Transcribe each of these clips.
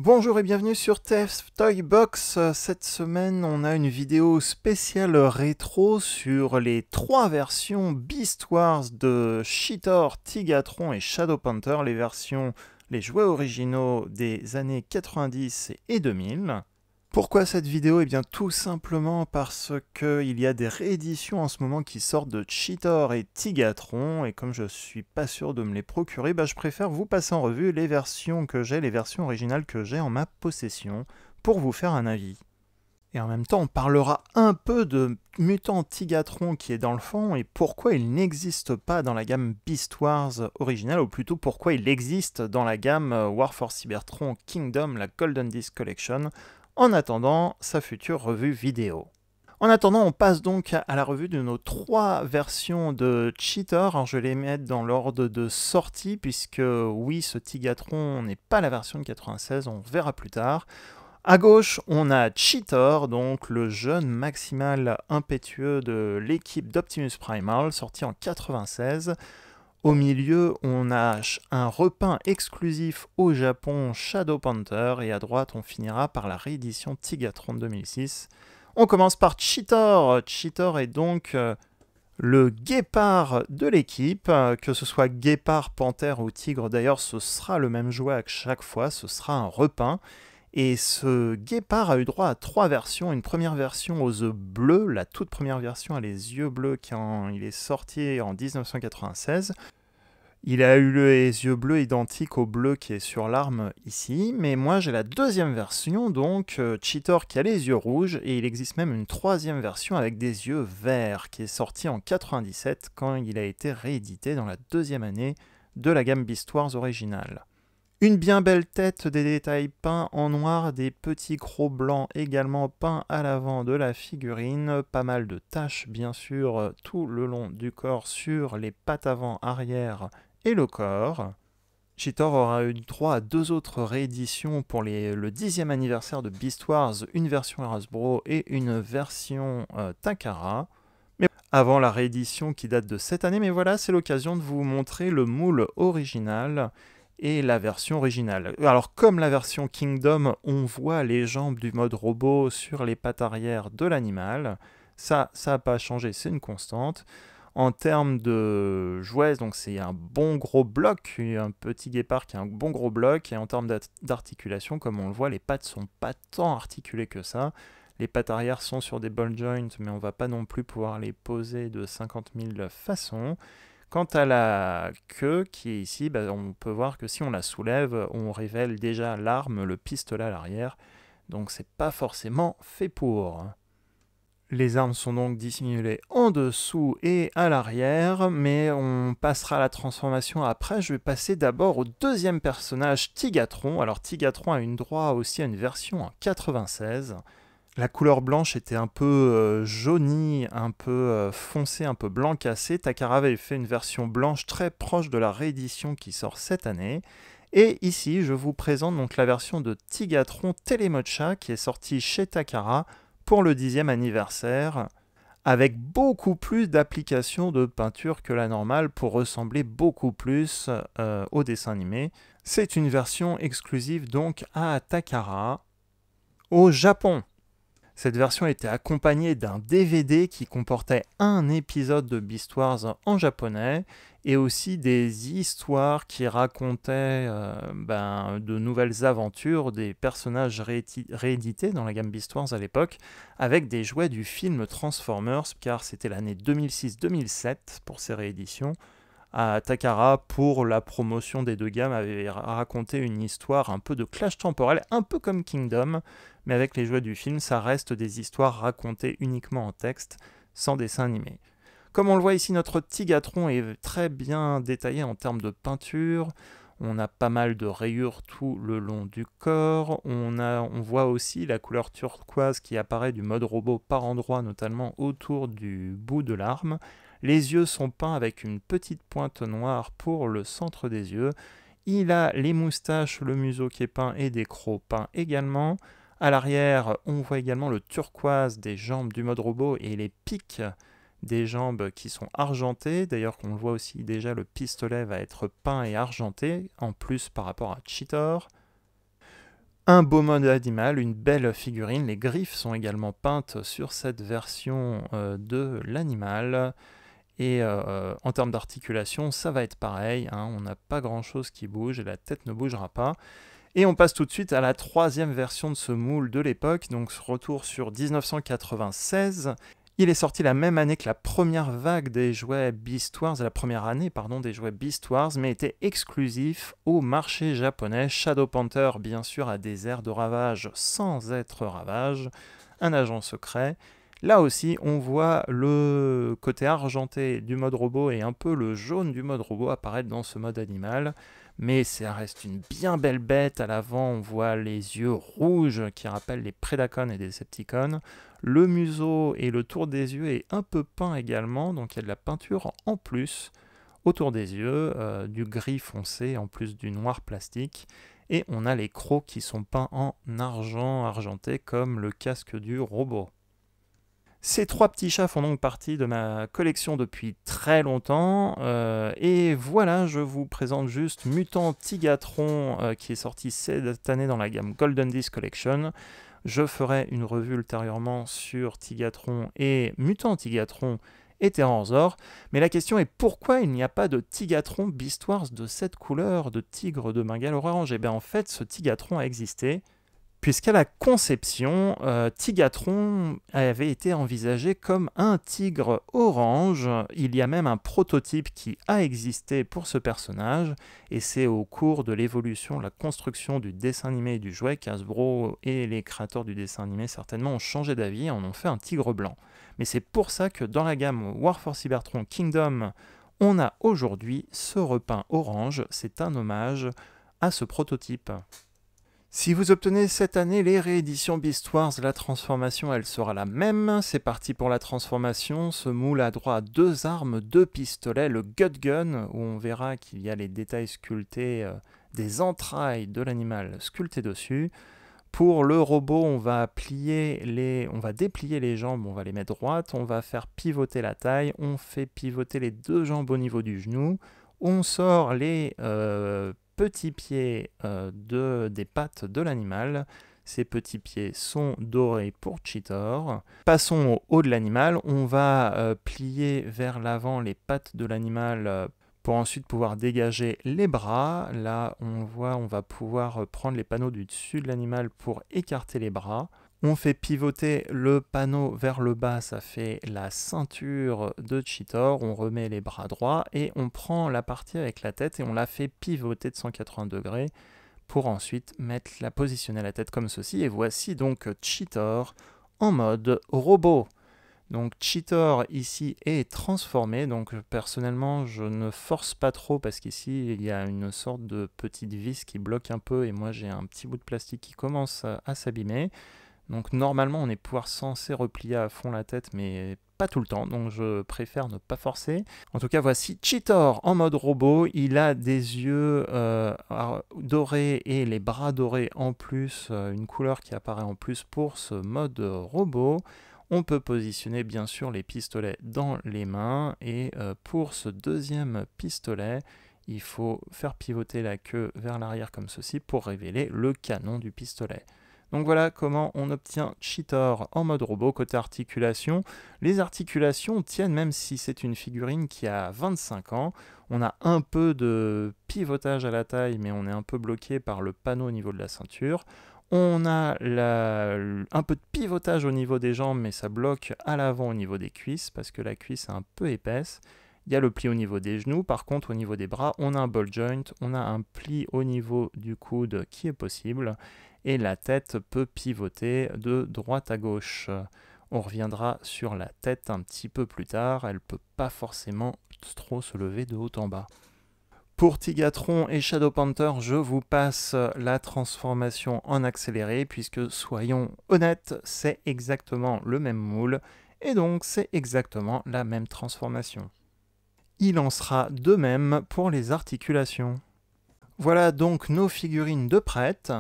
Bonjour et bienvenue sur TF Toy Box. Cette semaine, on a une vidéo spéciale rétro sur les 3 versions Beast Wars de Cheetor, Tigatron et Shadow Panther, les jouets originaux des années 90 et 2000. Pourquoi cette vidéo? Eh bien tout simplement parce qu'il y a des rééditions en ce moment qui sortent de Cheetor et Tigatron, et comme je suis pas sûr de me les procurer, je préfère vous passer en revue les versions originales que j'ai en ma possession, pour vous faire un avis. Et en même temps, on parlera un peu de Mutant Tigatron qui est dans le fond, et pourquoi il n'existe pas dans la gamme Beast Wars originale, ou plutôt pourquoi il existe dans la gamme War for Cybertron Kingdom, la Golden Disc Collection, en attendant sa future revue vidéo. En attendant, on passe donc à la revue de nos 3 versions de Cheetor. Alors je vais les mettre dans l'ordre de sortie, puisque oui, ce Tigatron n'est pas la version de 96, on verra plus tard. À gauche, on a Cheetor, donc le jeune maximal impétueux de l'équipe d'Optimus Primal, sorti en 96. Au milieu, on a un repeint exclusif au Japon, Shadow Panther, et à droite, on finira par la réédition Tigatron 2006. On commence par Cheetor. Cheetor est donc le guépard de l'équipe, que ce soit guépard, panthère ou tigre, d'ailleurs ce sera le même jouet à chaque fois, ce sera un repeint. Et ce guépard a eu droit à 3 versions. Une première version aux œufs bleus, la toute première version a les yeux bleus quand il est sorti en 1996. Il a eu les yeux bleus identiques au bleu qui est sur l'arme ici, mais moi j'ai la deuxième version, donc Cheetor qui a les yeux rouges, et il existe même une troisième version avec des yeux verts, qui est sortie en 97 quand il a été réédité dans la deuxième année de la gamme Beast Wars originale. Une bien belle tête, des détails peints en noir, des petits crocs blancs également peints à l'avant de la figurine, pas mal de taches bien sûr tout le long du corps sur les pattes avant, arrière et le corps. Cheetor aura eu droit à 2 autres rééditions pour le 10e anniversaire de Beast Wars, une version Hasbro et une version Takara. Mais avant la réédition qui date de cette année, mais voilà, c'est l'occasion de vous montrer le moule original et la version originale. Alors comme la version Kingdom, on voit les jambes du mode robot sur les pattes arrière de l'animal. Ça n'a pas changé, c'est une constante. En termes de jouets, donc c'est un bon gros bloc, un petit guépard qui a un bon gros bloc, et en termes d'articulation, comme on le voit, les pattes sont pas tant articulées que ça. Les pattes arrière sont sur des ball joints, mais on va pas non plus pouvoir les poser de 50 000 façons. Quant à la queue qui est ici, on peut voir que si on la soulève, on révèle déjà l'arme, le pistolet à l'arrière, donc c'est pas forcément fait pour. Les armes sont donc dissimulées en dessous et à l'arrière, mais on passera à la transformation après. Je vais passer d'abord au deuxième personnage, Tigatron. Alors Tigatron a eu droit aussi à une version en 96. La couleur blanche était un peu jaunie, un peu foncée, un peu blanc cassé. Takara avait fait une version blanche très proche de la réédition qui sort cette année. Et ici, je vous présente donc la version de Tigatron Telemocha qui est sortie chez Takara pour le 10e anniversaire, avec beaucoup plus d'applications de peinture que la normale pour ressembler beaucoup plus au dessin animé. C'est une version exclusive donc à Takara au Japon. Cette version était accompagnée d'un DVD qui comportait un épisode de Beast Wars en japonais et aussi des histoires qui racontaient de nouvelles aventures des personnages réédités dans la gamme Beast Wars à l'époque, avec des jouets du film Transformers, car c'était l'année 2006-2007 pour ces rééditions. Takara, pour la promotion des 2 gammes, avait raconté une histoire un peu de clash temporel, un peu comme Kingdom, mais avec les jouets du film, ça reste des histoires racontées uniquement en texte, sans dessin animé. Comme on le voit ici, notre Tigatron est très bien détaillé en termes de peinture. On a pas mal de rayures tout le long du corps. On voit aussi la couleur turquoise qui apparaît du mode robot par endroits, notamment autour du bout de l'arme. Les yeux sont peints avec une petite pointe noire pour le centre des yeux. Il a les moustaches, le museau qui est peint et des crocs peints également. À l'arrière, on voit également le turquoise des jambes du mode robot et les pics des jambes qui sont argentées. D'ailleurs, on le voit aussi déjà, le pistolet va être peint et argenté, en plus par rapport à Cheetor. Un beau mode animal, une belle figurine. Les griffes sont également peintes sur cette version de l'animal. Et en termes d'articulation, ça va être pareil, hein, on n'a pas grand chose qui bouge et la tête ne bougera pas. Et on passe tout de suite à la troisième version de ce moule de l'époque, donc retour sur 1996. Il est sorti la même année que la première vague des jouets Beast Wars, la première année pardon, des jouets Beast Wars, mais était exclusif au marché japonais. Shadow Panther, bien sûr, a des airs de Ravage sans être Ravage, un agent secret. Là aussi, on voit le côté argenté du mode robot et un peu le jaune du mode robot apparaître dans ce mode animal. Mais ça reste une bien belle bête. À l'avant, on voit les yeux rouges qui rappellent les Predacons et Decepticons. Le museau et le tour des yeux est un peu peint également, donc il y a de la peinture en plus autour des yeux, du gris foncé en plus du noir plastique. Et on a les crocs qui sont peints en argent argenté comme le casque du robot. Ces trois petits chats font donc partie de ma collection depuis très longtemps. Et voilà, je vous présente juste Mutant Tigatron qui est sorti cette année dans la gamme Golden Disc Collection. Je ferai une revue ultérieurement sur Tigatron et Mutant Tigatron et Terrorzor. Mais la question est pourquoi il n'y a pas de Tigatron Beast Wars de cette couleur de tigre de Bengale orange? Et bien en fait, ce Tigatron a existé. Puisqu'à la conception, Tigatron avait été envisagé comme un tigre orange. Il y a même un prototype qui a existé pour ce personnage, et c'est au cours de l'évolution, la construction du dessin animé et du jouet qu'Hasbro et les créateurs du dessin animé certainement ont changé d'avis et en ont fait un tigre blanc. Mais c'est pour ça que dans la gamme War for Cybertron Kingdom, on a aujourd'hui ce repeint orange. C'est un hommage à ce prototype. Si vous obtenez cette année les rééditions Beast Wars, la transformation elle sera la même. C'est parti pour la transformation. Ce moule a droit à deux armes, deux pistolets, le Gut Gun, où on verra qu'il y a les détails sculptés des entrailles de l'animal sculptés dessus. Pour le robot, on va déplier les jambes, on va les mettre droites, on va faire pivoter la taille, on fait pivoter les deux jambes au niveau du genou, on sort les petits pieds des pattes de l'animal. Ces petits pieds sont dorés pour Cheetor. Passons au haut de l'animal. On va plier vers l'avant les pattes de l'animal pour ensuite pouvoir dégager les bras. Là, on va pouvoir prendre les panneaux du dessus de l'animal pour écarter les bras. On fait pivoter le panneau vers le bas, ça fait la ceinture de Cheetor. On remet les bras droits et on prend la partie avec la tête et on la fait pivoter de 180 degrés pour ensuite positionner la tête comme ceci. Et voici donc Cheetor en mode robot. Donc Cheetor ici est transformé, donc personnellement je ne force pas trop parce qu'ici il y a une sorte de petite vis qui bloque un peu et moi j'ai un petit bout de plastique qui commence à s'abîmer. Donc normalement on est censé replier à fond la tête mais pas tout le temps, donc je préfère ne pas forcer. En tout cas voici Cheetor en mode robot, il a des yeux dorés et les bras dorés en plus, une couleur qui apparaît en plus pour ce mode robot. On peut positionner bien sûr les pistolets dans les mains et pour ce deuxième pistolet, il faut faire pivoter la queue vers l'arrière comme ceci pour révéler le canon du pistolet. Donc voilà comment on obtient Cheetor en mode robot. Côté articulation, les articulations tiennent même si c'est une figurine qui a 25 ans. On a un peu de pivotage à la taille mais on est un peu bloqué par le panneau au niveau de la ceinture. On a un peu de pivotage au niveau des jambes, mais ça bloque à l'avant au niveau des cuisses, parce que la cuisse est un peu épaisse. Il y a le pli au niveau des genoux, par contre au niveau des bras, on a un ball joint, on a un pli au niveau du coude qui est possible, et la tête peut pivoter de droite à gauche. On reviendra sur la tête un petit peu plus tard, elle ne peut pas forcément trop se lever de haut en bas. Pour Tigatron et Shadow Panther, je vous passe la transformation en accéléré, puisque soyons honnêtes, c'est exactement le même moule, et donc c'est exactement la même transformation. Il en sera de même pour les articulations. Voilà donc nos figurines de prêtes.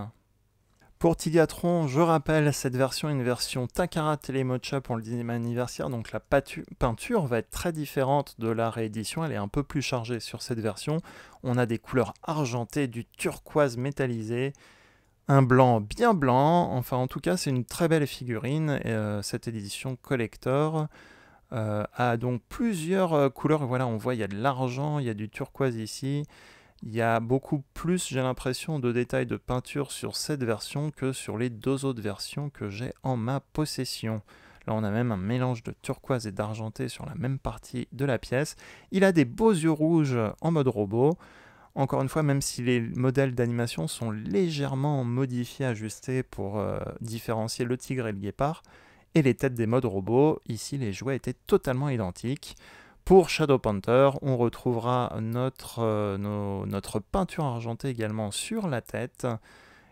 Pour Tigatron, je rappelle, cette version est une version Takara Telemocha pour le 10e anniversaire, donc la peinture va être très différente de la réédition, elle est un peu plus chargée sur cette version. On a des couleurs argentées, du turquoise métallisé, Un blanc bien blanc, enfin en tout cas c'est une très belle figurine, cette édition collector a donc plusieurs couleurs, voilà on voit il y a de l'argent, il y a du turquoise ici, il y a beaucoup plus j'ai l'impression de détails de peinture sur cette version que sur les deux autres versions que j'ai en ma possession. Là on a même un mélange de turquoise et d'argenté sur la même partie de la pièce. Il a des beaux yeux rouges en mode robot. Encore une fois, même si les modèles d'animation sont légèrement modifiés, ajustés pour différencier le tigre et le guépard, et les têtes des modes robots, ici les jouets étaient totalement identiques. Pour Shadow Panther, on retrouvera notre peinture argentée également sur la tête,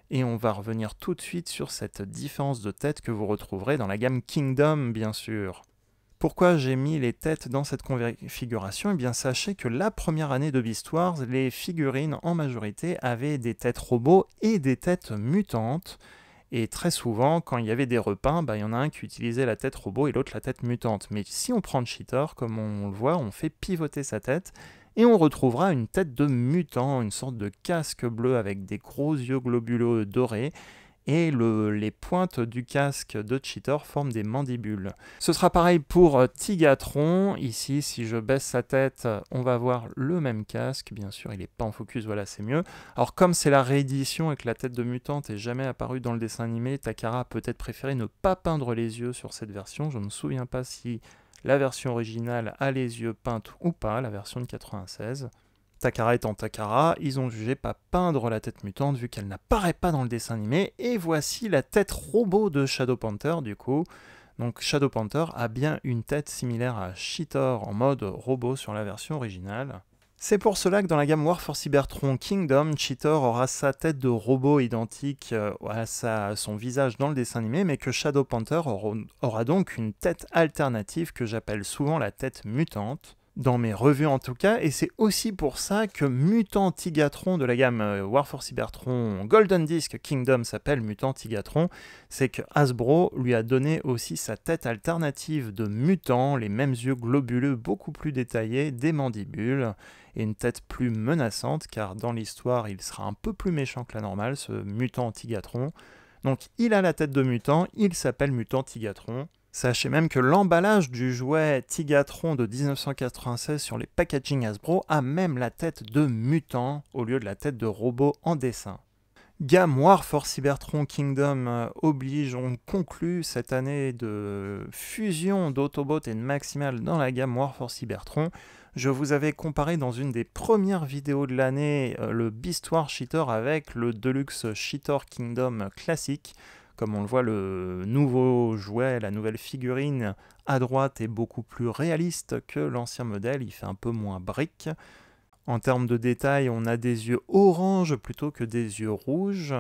et on va revenir tout de suite sur cette différence de tête que vous retrouverez dans la gamme Kingdom, bien sûr. Pourquoi j'ai mis les têtes dans cette configuration? Eh bien, sachez que la première année de Beast Wars, les figurines en majorité avaient des têtes robots et des têtes mutantes. Et très souvent, quand il y avait des repeints, il y en a un qui utilisait la tête robot et l'autre la tête mutante. Mais si on prend Cheetor, comme on le voit, on fait pivoter sa tête et on retrouvera une tête de mutant, une sorte de casque bleu avec des gros yeux globuleux dorés. Et les pointes du casque de Cheetor forment des mandibules. Ce sera pareil pour Tigatron. Ici, si je baisse sa tête, on va voir le même casque. Bien sûr, il n'est pas en focus, voilà, c'est mieux. Alors, comme c'est la réédition et que la tête de mutante n'est jamais apparue dans le dessin animé, Takara a peut-être préféré ne pas peindre les yeux sur cette version. Je ne me souviens pas si la version originale a les yeux peints ou pas, la version de 96. Takara étant Takara, ils ont jugé pas peindre la tête mutante vu qu'elle n'apparaît pas dans le dessin animé, et voici la tête robot de Shadow Panther du coup. Donc Shadow Panther a bien une tête similaire à Cheetor en mode robot sur la version originale. C'est pour cela que dans la gamme War for Cybertron Kingdom, Cheetor aura sa tête de robot identique à son visage dans le dessin animé, mais que Shadow Panther aura donc une tête alternative que j'appelle souvent la tête mutante. Dans mes revues en tout cas, et c'est aussi pour ça que Mutant Tigatron de la gamme War for Cybertron Golden Disc Kingdom s'appelle Mutant Tigatron, c'est que Hasbro lui a donné aussi sa tête alternative de mutant, les mêmes yeux globuleux beaucoup plus détaillés, des mandibules, et une tête plus menaçante, car dans l'histoire il sera un peu plus méchant que la normale, ce Mutant Tigatron. Donc il a la tête de mutant, il s'appelle Mutant Tigatron. Sachez même que l'emballage du jouet Tigatron de 1996 sur les packaging Hasbro a même la tête de mutant au lieu de la tête de robot en dessin. Gamme War for Cybertron Kingdom oblige, on conclut cette année de fusion d'Autobot et de Maximal dans la gamme War for Cybertron. Je vous avais comparé dans une des premières vidéos de l'année le Beast Wars Cheetor avec le Deluxe Cheetor Kingdom classique. Comme on le voit, le nouveau jouet, la nouvelle figurine à droite est beaucoup plus réaliste que l'ancien modèle, il fait un peu moins brique. En termes de détails, on a des yeux orange plutôt que des yeux rouges.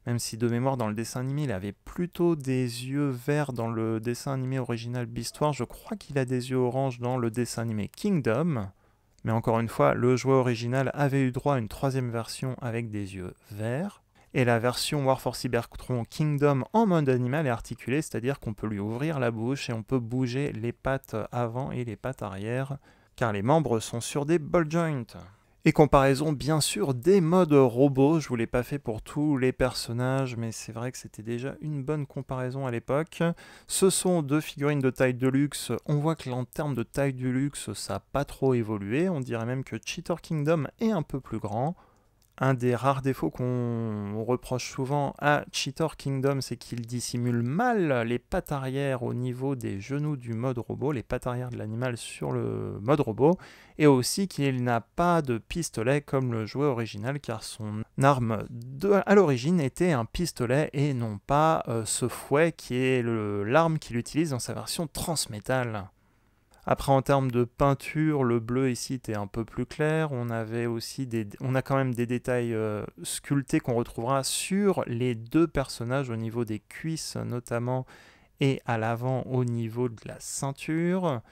Même si de mémoire dans le dessin animé, il avait plutôt des yeux verts dans le dessin animé original Beast Wars. Je crois qu'il a des yeux orange dans le dessin animé Kingdom. Mais encore une fois, le jouet original avait eu droit à une troisième version avec des yeux verts. Et la version War for Cybertron Kingdom en mode animal est articulée, c'est-à-dire qu'on peut lui ouvrir la bouche et on peut bouger les pattes avant et les pattes arrière, car les membres sont sur des ball joints. Et comparaison bien sûr des modes robots, je ne vous l'ai pas fait pour tous les personnages, mais c'est vrai que c'était déjà une bonne comparaison à l'époque. Ce sont deux figurines de taille de luxe, on voit que en termes de taille du luxe, ça n'a pas trop évolué, on dirait même que Cheetor Kingdom est un peu plus grand. Un des rares défauts qu'on reproche souvent à Cheetor Kingdom, c'est qu'il dissimule mal les pattes arrière au niveau des genoux du mode robot, les pattes arrière de l'animal sur le mode robot, et aussi qu'il n'a pas de pistolet comme le jouet original, car son arme à l'origine était un pistolet et non pas ce fouet qui est l'arme qu'il utilise dans sa version transmétal. Après, en termes de peinture, le bleu ici était un peu plus clair. On a quand même des détails sculptés qu'on retrouvera sur les deux personnages au niveau des cuisses notamment et à l'avant au niveau de la ceinture.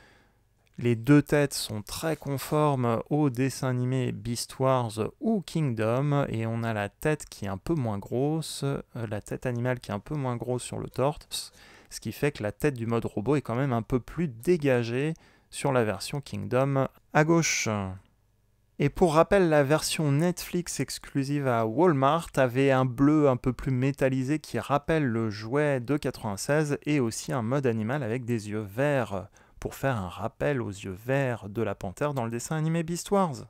Les deux têtes sont très conformes au dessin animé Beast Wars ou Kingdom, et on a la tête qui est un peu moins grosse, la tête animale qui est un peu moins grosse sur le torse, ce qui fait que la tête du mode robot est quand même un peu plus dégagée sur la version Kingdom à gauche. Et pour rappel, la version Netflix exclusive à Walmart avait un bleu un peu plus métallisé qui rappelle le jouet de 96 et aussi un mode animal avec des yeux verts pour faire un rappel aux yeux verts de la panthère dans le dessin animé Beast Wars.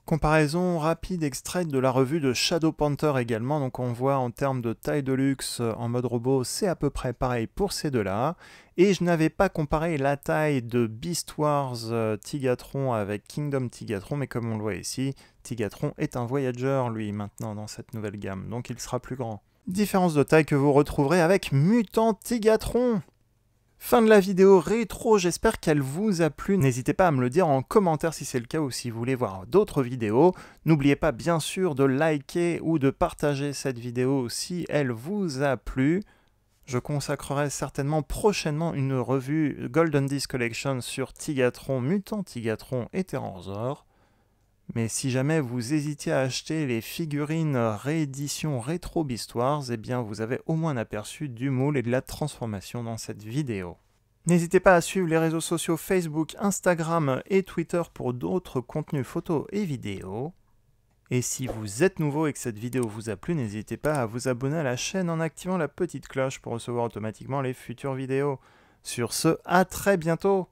Comparaison rapide extraite de la revue de Shadow Panther également, donc on voit en termes de taille de luxe en mode robot, c'est à peu près pareil pour ces deux-là. Et je n'avais pas comparé la taille de Beast Wars Tigatron avec Kingdom Tigatron, mais comme on le voit ici, Tigatron est un Voyager lui maintenant dans cette nouvelle gamme, donc il sera plus grand. Différence de taille que vous retrouverez avec Mutant Tigatron. Fin de la vidéo rétro, j'espère qu'elle vous a plu. N'hésitez pas à me le dire en commentaire si c'est le cas ou si vous voulez voir d'autres vidéos. N'oubliez pas bien sûr de liker ou de partager cette vidéo si elle vous a plu. Je consacrerai certainement prochainement une revue Golden Disc Collection sur Tigatron, Mutant Tigatron et Terranzor. Mais si jamais vous hésitiez à acheter les figurines réédition rétro Beast Wars, eh bien vous avez au moins un aperçu du moule et de la transformation dans cette vidéo. N'hésitez pas à suivre les réseaux sociaux Facebook, Instagram et Twitter pour d'autres contenus photos et vidéos. Et si vous êtes nouveau et que cette vidéo vous a plu, n'hésitez pas à vous abonner à la chaîne en activant la petite cloche pour recevoir automatiquement les futures vidéos. Sur ce, à très bientôt!